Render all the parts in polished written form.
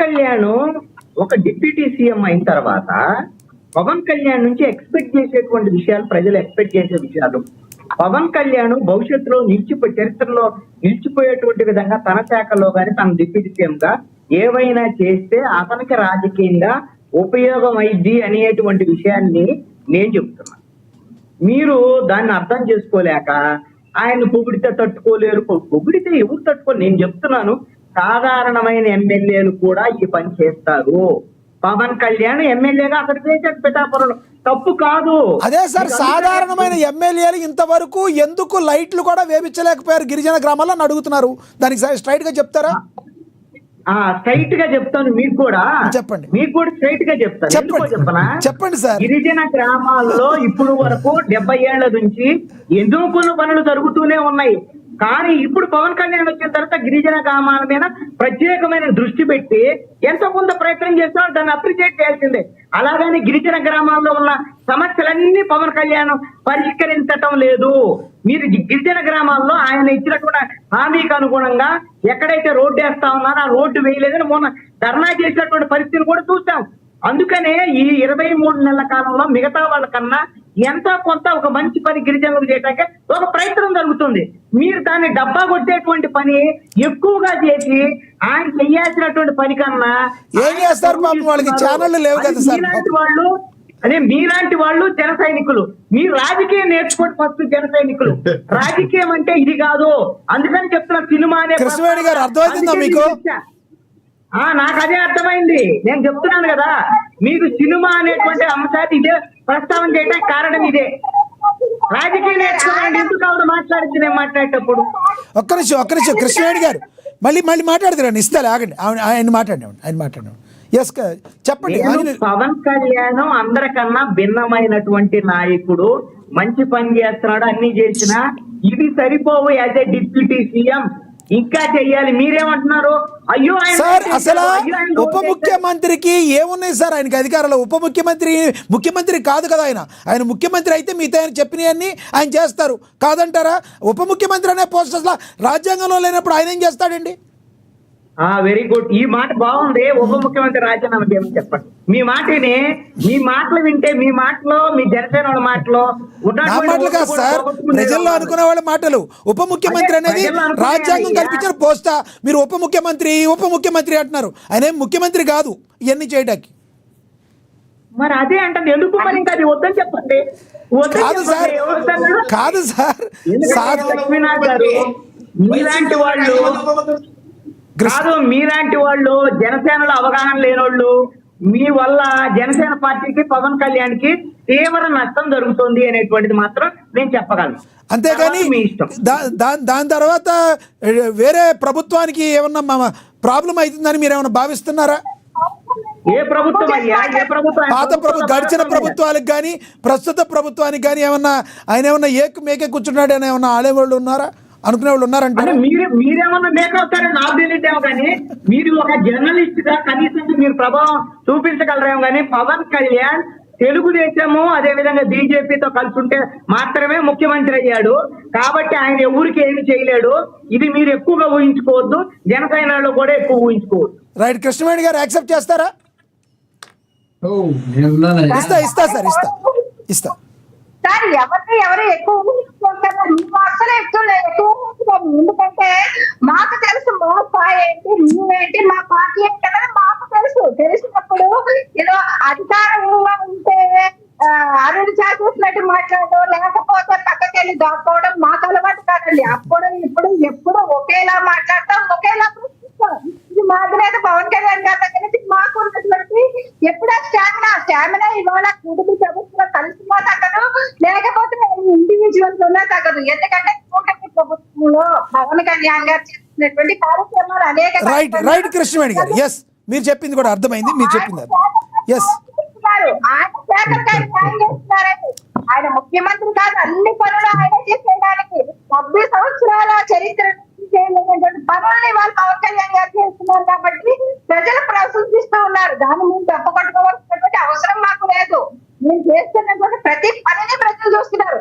కళ్యాణ్ ఒక deputy CM అయిన తర్వాత పవన్ కళ్యాణ్ నుంచి ఎక్స్పెక్ట్ చేసేటువంటి విషయాలు, ప్రజలు ఎక్స్పెక్ట్ చేసే విషయాలు, పవన్ కళ్యాణ్ భవిష్యత్తులో చరిత్రలో నిలిచిపోయేటువంటి విధంగా తన శాఖలో కానీ తన డిప్యూటీ సీఎం గా ఏవైనా చేస్తే అతనికి రాజకీయంగా ఉపయోగం అయింది అనేటువంటి విషయాన్ని నేను చెప్తున్నా. మీరు దాన్ని అర్థం చేసుకోలేక ఆయన పొగిడితే తట్టుకోలేరు, పొగిడితే ఎవరు తట్టుకోలేరు. నేను చెప్తున్నాను, సాధారణమైన ఎమ్మెల్యేలు కూడా ఈ పని చేస్తారు. పవన్ కళ్యాణ్ ఎమ్మెల్యేగా అక్కడ చేశాడు పిఠాపురంలో, తప్పు కాదు. అదే సార్, సాధారణమైన ఎమ్మెల్యేలు ఇంతవరకు ఎందుకు లైట్లు కూడా వేపించలేకపోయారు గిరిజన గ్రామాల్లో అని అడుగుతున్నారు. దానికి స్ట్రైట్ గా చెప్తారా? స్ట్రైట్ గా చెప్తాను, మీకు కూడా చెప్పండి. మీకు కూడా స్ట్రైట్ గా చెప్తాను. చెప్పనా? చెప్పండి సార్. గిరిజన గ్రామాల్లో ఇప్పుడు వరకు 70 ఏళ్ల నుంచి ఎన్నో పనులు జరుగుతూనే ఉన్నాయి. కానీ ఇప్పుడు పవన్ కళ్యాణ్ వచ్చిన తర్వాత గిరిజన గ్రామాల మీద ప్రత్యేకమైన దృష్టి పెట్టి ఎంతో కొంత ప్రయత్నం చేస్తున్నారు, దాన్ని అప్రిషియేట్ చేయాల్సిందే. అలాగని గిరిజన గ్రామాల్లో ఉన్న సమస్యలన్నీ పవన్ కళ్యాణ్ పరిష్కరించటం లేదు. మీరు గిరిజన గ్రామాల్లో ఆయన ఇచ్చినటువంటి హామీకి అనుగుణంగా ఎక్కడైతే రోడ్డు వేస్తా ఉన్నారో ఆ రోడ్డు వేయలేదని మొన్న ధర్నా చేసినటువంటి పరిస్థితిని కూడా చూస్తాం. అందుకనే ఈ 23 నెలల కాలంలో మిగతా వాళ్ళకన్నా ఎంతో కొంత ఒక మంచి పని గిరిజనులు చేయడానికి ఒక ప్రయత్నం జరుగుతుంది. మీరు దాన్ని డబ్బా కొట్టేటువంటి పని ఎక్కువగా చేసి ఆయన చేయాల్సినటువంటి పని కన్నా ఏం చేస్తారు పాపం, వాళ్ళకి ఛానళ్ళు లేవు కదా సార్. మీలాంటి వాళ్ళు జన సైనికులు, మీరు రాజకీయం నేర్చుకోండి ఫస్ట్. జన సైనికులు రాజకీయం అంటే ఇది కాదు. అందుకని చెప్తున్నా, సినిమా అనే కృష్ణవేణి గారు అర్థమవుతుందా మీకు? నాకు అదే అర్థమైంది. నేను చెప్తున్నాను కదా, మీకు సినిమా అనేటువంటి అంశాన్ని ఇదే ప్రస్తావన చేయడానికి కారణం ఇదే. రాజకీయం నేర్చుకోవాలంటే ఎందుకు కావాలి మాట్లాడితే నేను మాట్లాడేటప్పుడు. ఒక్క నిమిషం కృష్ణవేణి గారు మళ్ళీ మాట్లాడుతున్నాను, ఇస్తాను ఆగండి. ఆయన మాట్లాడినాడు. ఎస్ చెప్పండి. పవన్ కళ్యాణ్ అందరికన్నా భిన్నమైనటువంటి నాయకుడు, మంచి పని చేస్తున్నాడు, అన్ని చేసినా ఇది సరిపోవు. యాజ్ ఏ డిప్యూటీ సీఎం ఇంకా చెయ్యాలి. మీరేమంటున్నారు? అయ్యో సార్, అసలు ఉప ముఖ్యమంత్రికి ఏమున్నాయి సార్ ఆయనకి అధికారంలో? ఉప ముఖ్యమంత్రి కాదు కదా ఆయన ముఖ్యమంత్రి అయితే మిగతా ఆయన చెప్పినవన్నీ ఆయన చేస్తారు కాదంటారా? ఉప ముఖ్యమంత్రి అనే పోస్ట్ అసలు రాజ్యాంగంలో లేనప్పుడు ఆయన ఏం చేస్తాడండి? వెరీ గుడ్, ఈ మాట బాగుంది. ఉప ముఖ్యమంత్రి రాజీనామా చేయమని చెప్పండి. మీ మాటలు వింటే, మీ మాటలో, మీ జనసేన వాళ్ళ మాటలో మాటలు కాదు సార్, ప్రజల్లో అనుకునే వాళ్ళ మాటలు. ఉప ముఖ్యమంత్రి అనేది రాజ్యాంగం కల్పించిన పోస్టా? మీరు ఉప ముఖ్యమంత్రి అంటున్నారు. ఆయన ముఖ్యమంత్రి కాదు ఇవన్నీ చేయడానికి. మరి అదే అంటే ఎందుకు మరి ఇంకా అది వద్దని చెప్పండి. కాదు సార్, లక్ష్మీనాథ్ గారు మీలాంటి వాళ్ళు జనసేనలో అవగాహన లేనోళ్ళు, మీ వల్ల జనసేన పార్టీకి, పవన్ కళ్యాణ్ కి తీవ్ర నష్టం జరుగుతుంది అనేటువంటిది మాత్రం నేను చెప్పగలను. అంతేగాని మీ ఇష్టం. దాని తర్వాత వేరే ప్రభుత్వానికి ఏమన్నా ప్రాబ్లం అవుతుందని మీరు ఏమైనా భావిస్తున్నారా? ఏ ప్రభుత్వం అయ్యా? ఏ ప్రభుత్వం? గడిచిన ప్రభుత్వాలకు కానీ ప్రస్తుత ప్రభుత్వానికి కానీ ఏమన్నా ఆయన ఏమన్నా మేకే కూర్చున్నాడు అని ఏమన్నా ఆడేవాళ్ళు ఉన్నారా, అనుకునే వాళ్ళు ఉన్నారంటే? మీరేమన్నా మేకవుతారని నాకు తెలియదేమో, కానీ మీరు ఒక జర్నలిస్ట్ గా కనీసం మీరు ప్రభావం చూపించగలరేమో. కానీ పవన్ కళ్యాణ్ తెలుగుదేశము అదే విధంగా బీజేపీతో కలిసి ఉంటే మాత్రమే ముఖ్యమంత్రి అయ్యాడు. కాబట్టి ఆయన ఎవరికి ఏమి చేయలేడు. ఇది మీరు ఎక్కువగా ఊహించుకోవద్దు, జనసేనలో కూడా ఎక్కువ ఊహించుకోవద్దు. రైట్, కృష్ణవేణి గారు యాక్సెప్ట్ చేస్తారా? ఇస్తా సార్, ఎవరు ఎక్కువ ఊహించుకుంటారు? నువ్వు అసలు ఎక్కువ ఎందుకంటే మాకు తెలుసు మా స్థాయి ఏంటి, నువ్వేంటి, మా పార్టీ ఏంటి అనేది మాకు తెలిసినప్పుడు ఏదో అధికారంగా ఉంటే అరుణ్ చూసినట్టు మాట్లాడడం, లేకపోతే పక్కకెళ్ళి దాక్కోవడం మాకు అలవాటు కాదండి. అప్పుడు ఇప్పుడు ఎప్పుడు ఒకేలా మాట్లాడతాం, ఒకేలా ఇది మా అధినేత పవన్ కళ్యాణ్ గారి దగ్గర నుంచి మాకు ఉన్నటువంటి ఎప్పుడో స్టామినా ఇవాళ కుటుంబ ప్రభుత్వం కలిసినా తగ్గదు, లేకపోతే ఇండివిజువల్స్ ఉన్నా తగ్గదు. ఎందుకంటే కూటమి ప్రభుత్వంలో పవన్ కళ్యాణ్ గారు చేస్తున్నటువంటి కార్యక్రమాలు అనేక. రైట్ కృష్ణవేణి గారు, ఎస్ మీరు చెప్పింది కూడా అర్థమైంది. మీరు చెప్పింది ఎస్. ఆయన ముఖ్యమంత్రి కాదు, అన్ని పనులు ఆయన చేసేయడానికి 70 సంవత్సరాల చరిత్ర పనుల్ని వాళ్ళు పవన్ కళ్యాణ్ గారు చేస్తున్నారు. కాబట్టి ప్రజలు ప్రశంసిస్తూ ఉన్నారు. దాన్ని మేము తప్పకొట్టుకోవాల్సినటువంటి అవసరం మాకు లేదు. మేము చేస్తున్నటువంటి ప్రతి పనిని ప్రజలు చూస్తున్నారు.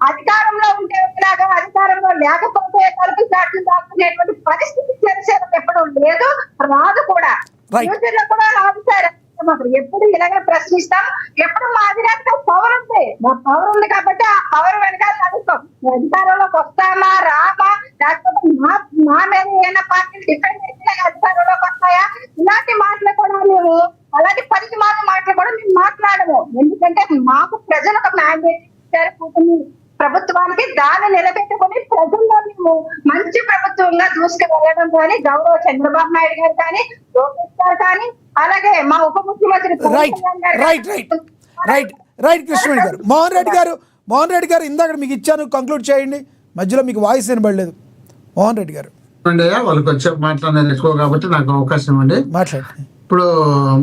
అధికారంలో ఉంటే ఒకలాగా, అధికారంలో లేకపోతే తలుపు చాట్లు దాక్కునేటువంటి పరిస్థితి జనసేనకు ఎప్పుడు లేదు, రాదు కూడా. Right. ఫ్యూచర్ లో కూడా ఆఫీసర్ ఎప్పుడు ఇలాగే ప్రశ్నిస్తాం. ఎప్పుడు మాది పవర్ ఉంది, మా పవర్ ఉంది కాబట్టి ఆ పవర్ వెనకాల నడుస్తాం. అధికారంలోకి వస్తామా రామా, లేకపోతే మా మీద ఏమైనా పార్టీలు డిఫెండ్ చేసి అధికారంలోకి వస్తాయా, ఇలాంటి మాటలు కూడా మేము, అలాంటి 10 మాటలు కూడా మేము మాట్లాడము. ఎందుకంటే మాకు ప్రజలు ఒక మ్యాండేట్ ఇచ్చారు కూటమి ప్రభుత్వానికి, దాన్ని నిలబెట్టుకుని ప్రజల్లో మేము మంచి ప్రభుత్వంగా దూసుకువెళ్ళడం కానీ గౌరవ చంద్రబాబు నాయుడు గారు కానీ, లోకేష్ గారు కానీ, అలాగే మా ఉప ముఖ్యమంత్రి పవన్ రైట్ కళ్యాణ్ గారు right right right right Krishnaveni గారు, మోహన్ రెడ్డి గారు ఇందాక మీకు ఇచ్చాను, కంక్లూడ్ చేయండి. మధ్యలో మీకు వాయిస్ వినబడలేదు. మోహన్ రెడ్డి గారు వాళ్ళు కొంచెం మాట్లాడేది ఎక్కువ కాబట్టి నాకు అవకాశం ఇవ్వండి. మాట్లాడండి. ఇప్పుడు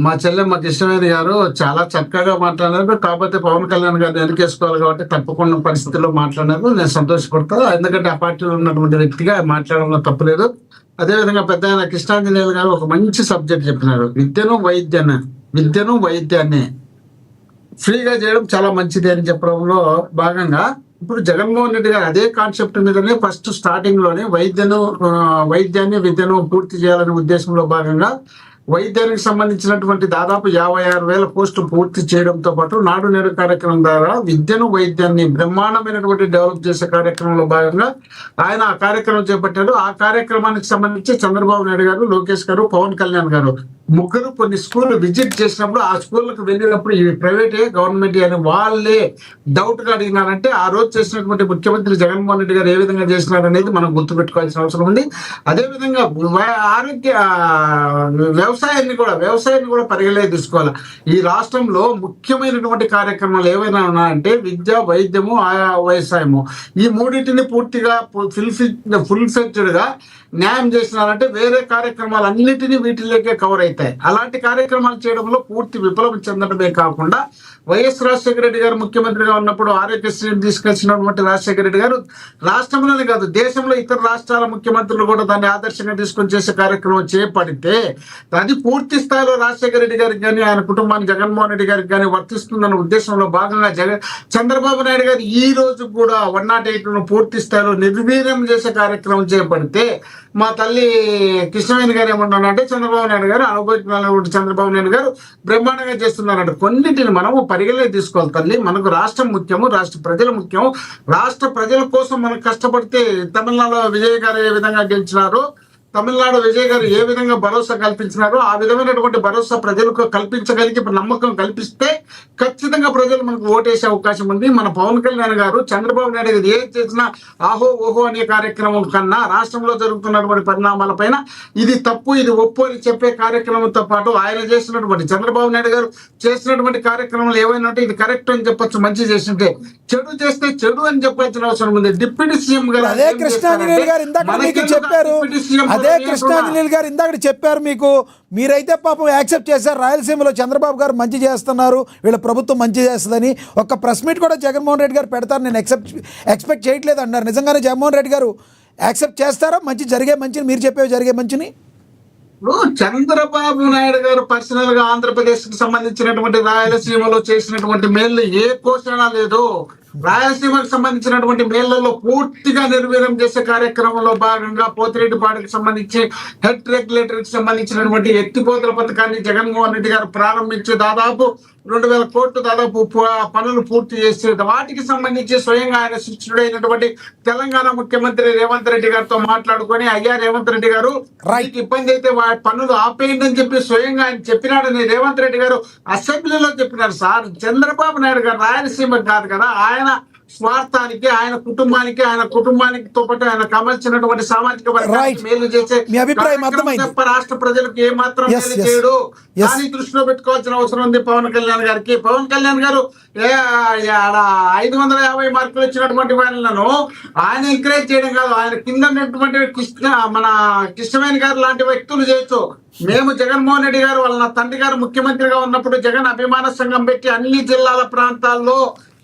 మా చెల్లెమ్మ కృష్ణవేణి గారు చాలా చక్కగా మాట్లాడారు. కాకపోతే పవన్ కళ్యాణ్ గారిని వెనకేసుకోవాలి కాబట్టి తప్పకుండా పరిస్థితుల్లో మాట్లాడారు. నేను సంతోషపడతాను, ఎందుకంటే ఆ పార్టీలో ఉన్నటువంటి వ్యక్తిగా మాట్లాడడంలో తప్పులేదు. అదేవిధంగా పెద్ద ఆయన కృష్ణాంజనేయులు గారు ఒక మంచి సబ్జెక్ట్ చెప్పినారు. విద్యను వైద్యాన్ని ఫ్రీగా చేయడం చాలా మంచిది అని చెప్పడంలో భాగంగా ఇప్పుడు జగన్మోహన్ రెడ్డి గారు అదే కాన్సెప్ట్ మీదనే ఫస్ట్ స్టార్టింగ్ లోనే వైద్యాన్ని విద్యను పూర్తి చేయాలనే ఉద్దేశంలో భాగంగా వైద్యానికి సంబంధించినటువంటి దాదాపు 56,000 పోస్టులు పూర్తి చేయడంతో పాటు నాడు నేడు కార్యక్రమం ద్వారా విద్యను వైద్యాన్ని బ్రహ్మాండమైనటువంటి డెవలప్ చేసే కార్యక్రమంలో భాగంగా ఆయన ఆ కార్యక్రమం చేపట్టారు. ఆ కార్యక్రమానికి సంబంధించి చంద్రబాబు నాయుడు గారు, లోకేష్ గారు, పవన్ కళ్యాణ్ గారు ముగ్గురు కొన్ని స్కూల్ విజిట్ చేసినప్పుడు ఆ స్కూళ్ళకు వెళ్ళినప్పుడు ఇవి ప్రైవేటే గవర్నమెంట్ అని వాళ్ళే డౌట్ గా అడిగినారంటే ఆ రోజు చేసినటువంటి ముఖ్యమంత్రి జగన్మోహన్ రెడ్డి గారు ఏ విధంగా చేసినారనేది మనం గుర్తుపెట్టుకోవాల్సిన అవసరం ఉంది. అదేవిధంగా వ్యవసాయాన్ని కూడా పరిగణలోకి తీసుకోవాలి. ఈ రాష్ట్రంలో ముఖ్యమైనటువంటి కార్యక్రమాలు ఏవైనా ఉన్నాయంటే విద్య, వైద్యము, వ్యవసాయము, ఈ మూడింటిని పూర్తిగా ఫుల్ ఫ్లెడ్జ్డ్ గా న్యాయం చేసినారంటే వేరే కార్యక్రమాలు అన్నిటినీ వీటిలోకే కవర్ అవుతాయి. అలాంటి కార్యక్రమాలు చేయడంలో పూర్తి విప్లవం చెందడమే కాకుండా వైఎస్ రాజశేఖర రెడ్డి గారు ముఖ్యమంత్రిగా ఉన్నప్పుడు ఆరోగ్యశ్రీని తీసుకొచ్చినటువంటి రాజశేఖర రెడ్డి గారు రాష్ట్రంలోనే కాదు దేశంలో ఇతర రాష్ట్రాల ముఖ్యమంత్రులు కూడా దాన్ని ఆదర్శంగా తీసుకొని చేసే కార్యక్రమం చేపడితే అది పూర్తి స్థాయిలో రాజశేఖర రెడ్డి గారికి కానీ ఆయన కుటుంబానికి జగన్మోహన్ రెడ్డి గారికి కానీ వర్తిస్తుందన్న ఉద్దేశంలో భాగంగా చంద్రబాబు నాయుడు గారు ఈ రోజు కూడా 108ను పూర్తి స్థాయిలో నిర్వీర్యం చేసే కార్యక్రమం చేపడితే మా తల్లి కృష్ణవేణి గారు ఏమన్నారంటే చంద్రబాబు నాయుడు గారు అనుభవించిన చంద్రబాబు నాయుడు గారు బ్రహ్మాండంగా చేస్తున్నారంట. కొన్నిటిని మనము పరిగణలోకి తీసుకోవాలి తల్లి. మనకు రాష్ట్రం ముఖ్యము, రాష్ట్ర ప్రజలు ముఖ్యం. రాష్ట్ర ప్రజల కోసం మనం కష్టపడితే తమిళనాడు విజయ్ గారు ఏ విధంగా గెలిచినారో, తమిళనాడు విజయ్ గారు ఏ విధంగా భరోసా కల్పించినారో ఆ విధమైనటువంటి భరోసా ప్రజలకు కల్పించగలిగి నమ్మకం కల్పిస్తే ఖచ్చితంగా ప్రజలు మనకు ఓటేసే అవకాశం ఉంది. మన పవన్ కళ్యాణ్ గారు చంద్రబాబు నాయుడు గారు ఏది చేసినా ఆహో ఓహో అనే కార్యక్రమం కన్నా రాష్ట్రంలో జరుగుతున్నటువంటి పరిణామాల పైన ఇది తప్పు ఇది ఒప్పు అని చెప్పే కార్యక్రమంతో పాటు ఆయన చేసినటువంటి చంద్రబాబు నాయుడు గారు చేసినటువంటి కార్యక్రమాలు ఏవైనా ఉంటే ఇది కరెక్ట్ అని చెప్పొచ్చు, మంచి చేస్తుంటే చెడు చేస్తే చెడు అని చెప్పాల్సిన అవసరం ఉంది. డిప్యూటీ సీఎం గారు అదే కృష్ణాంజనేయులు గారు ఇందాక మీకు చెప్పారు, అదే కృష్ణాంజనేయులు గారు ఇందాక చెప్పారు మీకు, మీరైతే పాపం యాక్సెప్ట్ చేశారు రాయలసీమలో చంద్రబాబు గారు మంచి చేస్తున్నారు, వీళ్ళ ప్రభుత్వం మంచి చేస్తుందని. ఒక్క ప్రెస్ మీట్ కూడా జగన్మోహన్ రెడ్డి గారు పెడతారు నేను ఎక్స్పెక్ట్ చేయట్లేదు అన్నారు. నిజంగానే జగన్మోహన్ రెడ్డి గారు యాక్సెప్ట్ చేస్తారా మంచిని, మీరు చెప్పేవి జరిగే మంచిని? చంద్రబాబు నాయుడు గారు పర్సనల్ గా ఆంధ్రప్రదేశ్ కి సంబంధించినటువంటి రాయలసీమలో చేసినటువంటి మేళ్లు ఏ పోషణ లేదు. రాయలసీమకు సంబంధించినటువంటి మేళ్లలో పూర్తిగా నిర్వీర్యం చేసే కార్యక్రమంలో భాగంగా పోతిరెడ్డిపాడుకు సంబంధించి హెడ్ రెగ్యులేటర్ కి సంబంధించినటువంటి ఎత్తిపోతల పథకాన్ని జగన్మోహన్ రెడ్డి గారు ప్రారంభించి దాదాపు 2,000 కోట్లు దాదాపు పనులు పూర్తి చేసి వాటికి సంబంధించి స్వయంగా ఆయన శిక్షుడైనటువంటి తెలంగాణ ముఖ్యమంత్రి రేవంత్ రెడ్డి గారితో మాట్లాడుకొని అయ్యా రేవంత్ రెడ్డి గారు రైట్ ఇబ్బంది అయితే పనులు ఆపేయండి అని చెప్పి స్వయంగా ఆయన చెప్పినాడని రేవంత్ రెడ్డి గారు అసెంబ్లీలో చెప్పినారు. సార్ చంద్రబాబు నాయుడు గారు రాయలసీమకు కాదు కదా, ఆయన స్వార్థానికి ఆయన కుటుంబానికితో పాటు ఆయన కావాల్సినటువంటి సామాజిక వర్గానికి మేలు చేసే రాష్ట్ర ప్రజలకు ఏ మాత్రం మేలు చేయడు. దాన్ని దృష్టిలో పెట్టుకోవాల్సిన అవసరం ఉంది పవన్ కళ్యాణ్ గారికి. పవన్ కళ్యాణ్ గారు 550 మార్కులు వచ్చినటువంటి వాళ్ళను ఆయన ఎంకరేజ్ చేయడం కాదు, ఆయన కింద ఉన్నటువంటి మన కృష్ణవేణి గారు లాంటి వ్యక్తులు చేయొచ్చు. మేము జగన్మోహన్ రెడ్డి గారు వాళ్ళ తండ్రి గారు ముఖ్యమంత్రిగా ఉన్నప్పుడు జగన్ అభిమాన సంఘం పెట్టి అన్ని జిల్లాల ప్రాంతాల్లో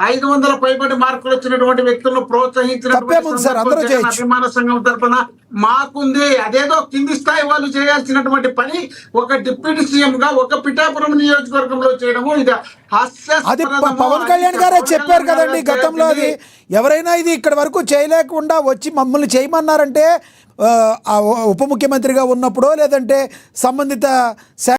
500 పైబడి మార్కులు వచ్చినటువంటి వ్యక్తులను తప్పేముంది సార్, అందరూ ప్రోత్సహించినటువంటి చేయొచ్చు. అభిమాన సంఘం తరఫున మాకుంది. అదేదో కింది స్థాయి వాళ్ళు చేయాల్సినటువంటి పని ఒక డిప్యూటీ సీఎం గా ఒక పిఠాపురం నియోజకవర్గంలో చేయడము ఇది అది హాస్యాస్పదము. పవన్ కళ్యాణ్ గారే పవన్ చెప్పారు కళ్యాణ్ కదండి గారు గతంలో. అది ఎవరైనా ఇది ఇక్కడ వరకు చేయలేకుండా వచ్చి మమ్మల్ని చేయమన్నారంటే ఉప ముఖ్యమంత్రిగా ఉన్నప్పుడో లేదంటే సంబంధిత